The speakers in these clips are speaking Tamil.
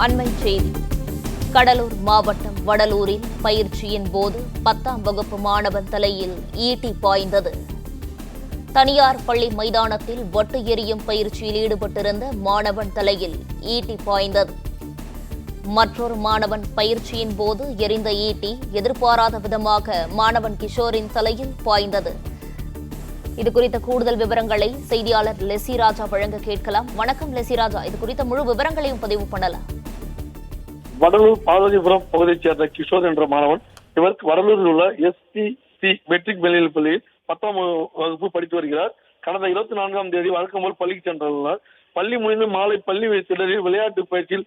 அண்மை செய்தி. கடலூர் மாவட்டம் வடலூரில் பயிற்சியின் போது 10ஆம் வகுப்பு மாணவன் தலையில் ஈட்டி பாய்ந்தது. தனியார் பள்ளி மைதானத்தில் வட்டு எறியும் பயிற்சியில் ஈடுபட்டிருந்த மாணவன் தலையில் ஈட்டி பாய்ந்தது. மற்றொரு மாணவன் பயிற்சியின் போது எறிந்த ஈட்டி எதிர்பாராத விதமாக மாணவன் கிஷோரின் தலையில் பாய்ந்தது. இதுகுறித்த கூடுதல் விவரங்களை செய்தியாளர் லெசிராஜா வழங்க கேட்கலாம். வணக்கம் லெசிராஜா, இது குறித்த முழு விவரங்களையும் பதிவு பண்ணலாம். வடலூர் பார்வதிபுரம் பகுதியைச் சேர்ந்த கிஷோர் என்ற மாணவன். இவர் வடலூரில் உள்ள SPC மெட்ரிக் மேல்நிலைப் பள்ளியில் 10ஆம் வகுப்பு படித்து வருகிறார். கடந்த 24ஆம் தேதி வழக்கம் போல் பள்ளிக்கு சென்றுள்ளார். பள்ளி முடிந்து மாலை பள்ளி திடலில் விளையாட்டு பயிற்சியில்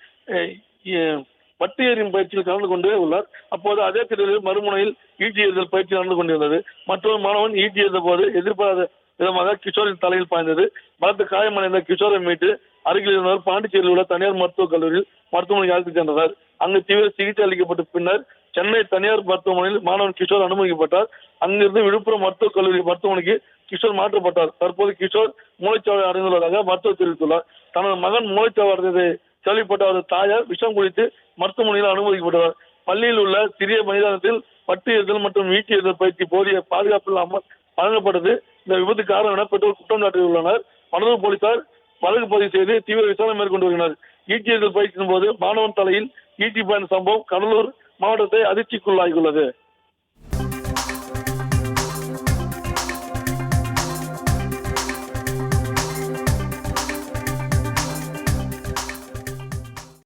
வட்டு எறியும் பயிற்சியில் கலந்து கொண்டு உள்ளார். அப்போது அதே திடலில் மறுமுனையில் ஈட்டி எறிதல் பயிற்சி நடந்து கொண்டிருந்தது. மற்றொரு மாணவன் ஈட்டி எறிந்த போது எதிர்பாராத விதமாக கிஷோரின் தலையில் பாய்ந்தது. பலத்த காயமடைந்த கிஷோரை மீட்டு அருகில் இருந்தவர் பாண்டிச்சேரியில் உள்ள தனியார் மருத்துவக் கல்லூரியில் மருத்துவமனைக்கு அழைத்துச் சென்றனர். அங்கு தீவிர சிகிச்சை அளிக்கப்பட்ட பின்னர் சென்னை தனியார் மருத்துவமனையில் மாணவன் கிஷோர் அனுமதிக்கப்பட்டார். அங்கிருந்து விழுப்புரம் மருத்துவக் கல்லூரி மருத்துவமனைக்கு கிஷோர் மாற்றப்பட்டார். தற்போது கிஷோர் மூளைச்சாவை அடைந்துள்ளதாக மருத்துவர் தெரிவித்துள்ளார். தனது மகன் மூளைச்சாவை அடைந்ததை கேள்விப்பட்ட அவரது தாயார் விஷம் குடித்து மருத்துவமனையில் அனுமதிக்கப்பட்டவர். பள்ளியில் உள்ள சிறிய மைதானத்தில் வட்டு எறிதல் மற்றும் ஈட்டி எறிதல் பயிற்சி போதிய பாதுகாப்பு இல்லாமல் வழங்கப்பட்டது இந்த விபத்து காரணம் என பெற்றோர் குற்றம் சாட்டியுள்ளனர். வடலூர் போலீசார் வழக்கு பதிவு செய்து தீவிர விசாரணை மேற்கொண்டு வருகின்றனர். ஈட்டி எறிதல் பயிற்சியின் போது மாணவன் தலையில் ஈட்டி பாய்ந்த சம்பவம் கடலூர் மாவட்டத்தை அதிர்ச்சிக்குள்ளாகியுள்ளது.